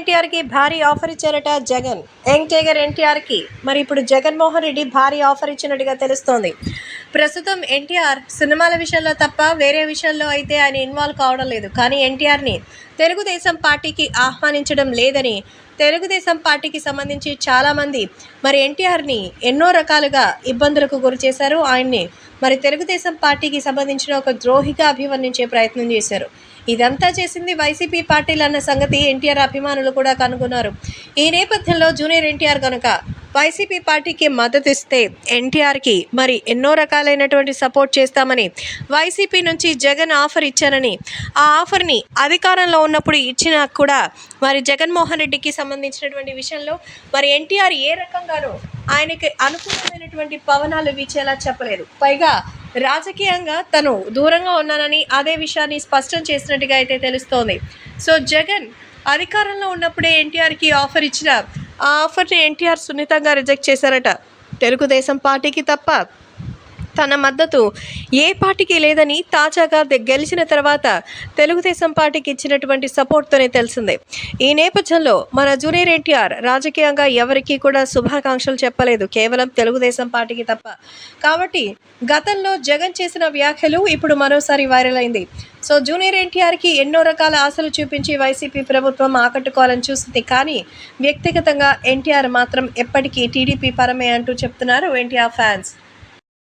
ఎన్టీఆర్కి భారీ ఆఫర్ ఇచ్చారట జగన్. యంగ్ టైగర్ ఎన్టీఆర్కి మరి ఇప్పుడు జగన్మోహన్ రెడ్డి భారీ ఆఫర్ ఇచ్చినట్టుగా తెలుస్తోంది. ప్రస్తుతం ఎన్టీఆర్ సినిమాల విషయంలో తప్ప వేరే విషయాల్లో అయితే ఆయన ఇన్వాల్వ్ కావడం లేదు. కానీ ఎన్టీఆర్ని తెలుగుదేశం పార్టీకి ఆహ్వానించడం లేదని తెలుగుదేశం పార్టీకి సంబంధించి చాలామంది మరి ఎన్టీఆర్ని ఎన్నో రకాలుగా ఇబ్బందులకు గురి చేశారు. ఆయన్ని మరి తెలుగుదేశం పార్టీకి సంబంధించిన ఒక ద్రోహిగా అభివర్ణించే ప్రయత్నం చేశారు. ఇదంతా చేసింది వైసీపీ పార్టీలు అన్న సంగతి ఎన్టీఆర్ అభిమానులు కూడా కనుగొన్నారు. ఈ నేపథ్యంలో జూనియర్ ఎన్టీఆర్ కనుక వైసీపీ పార్టీకి మద్దతు ఇస్తే ఎన్టీఆర్కి మరి ఎన్నో రకాలైనటువంటి సపోర్ట్ చేస్తామని వైసీపీ నుంచి జగన్ ఆఫర్ ఇచ్చారని, ఆ ఆఫర్ని అధికారంలో ఉన్నప్పుడు ఇచ్చినా కూడా మరి జగన్మోహన్ రెడ్డికి సంబంధించినటువంటి విషయంలో మరి ఎన్టీఆర్ ఏ రకంగానూ ఆయనకి అనుకూలమైనటువంటి పవనాలు వీచేలా చెప్పలేదు. పైగా రాజకీయంగా తను దూరంగా ఉన్నానని అదే విషయాన్ని స్పష్టం చేసినట్టుగా అయితే తెలుస్తోంది. సో జగన్ అధికారంలో ఉన్నప్పుడే ఎన్టీఆర్కి ఆఫర్ ఇచ్చిన ఆ ఆఫర్ని ఎన్టీఆర్ సున్నితంగా రిజెక్ట్ చేశారట. తెలుగుదేశం పార్టీకి తప్ప తన మద్దతు ఏ పార్టీకి లేదని తాజాగా గెలిచిన తర్వాత తెలుగుదేశం పార్టీకి ఇచ్చినటువంటి సపోర్ట్తోనే తెలిసిందే. ఈ నేపథ్యంలో మన జూనియర్ ఎన్టీఆర్ రాజకీయంగా ఎవరికీ కూడా శుభాకాంక్షలు చెప్పలేదు, కేవలం తెలుగుదేశం పార్టీకి తప్ప. కాబట్టి గతంలో జగన్ చేసిన వ్యాఖ్యలు ఇప్పుడు మరోసారి వైరల్ అయింది. సో జూనియర్ ఎన్టీఆర్కి ఎన్నో రకాల ఆశలు చూపించి వైసీపీ ప్రభుత్వం ఆకట్టుకోవాలని చూస్తుంది. కానీ వ్యక్తిగతంగా ఎన్టీఆర్ మాత్రం ఎప్పటికీ టీడీపీ పరమే అంటూ చెప్తున్నారు ఎన్టీఆర్ ఫ్యాన్స్.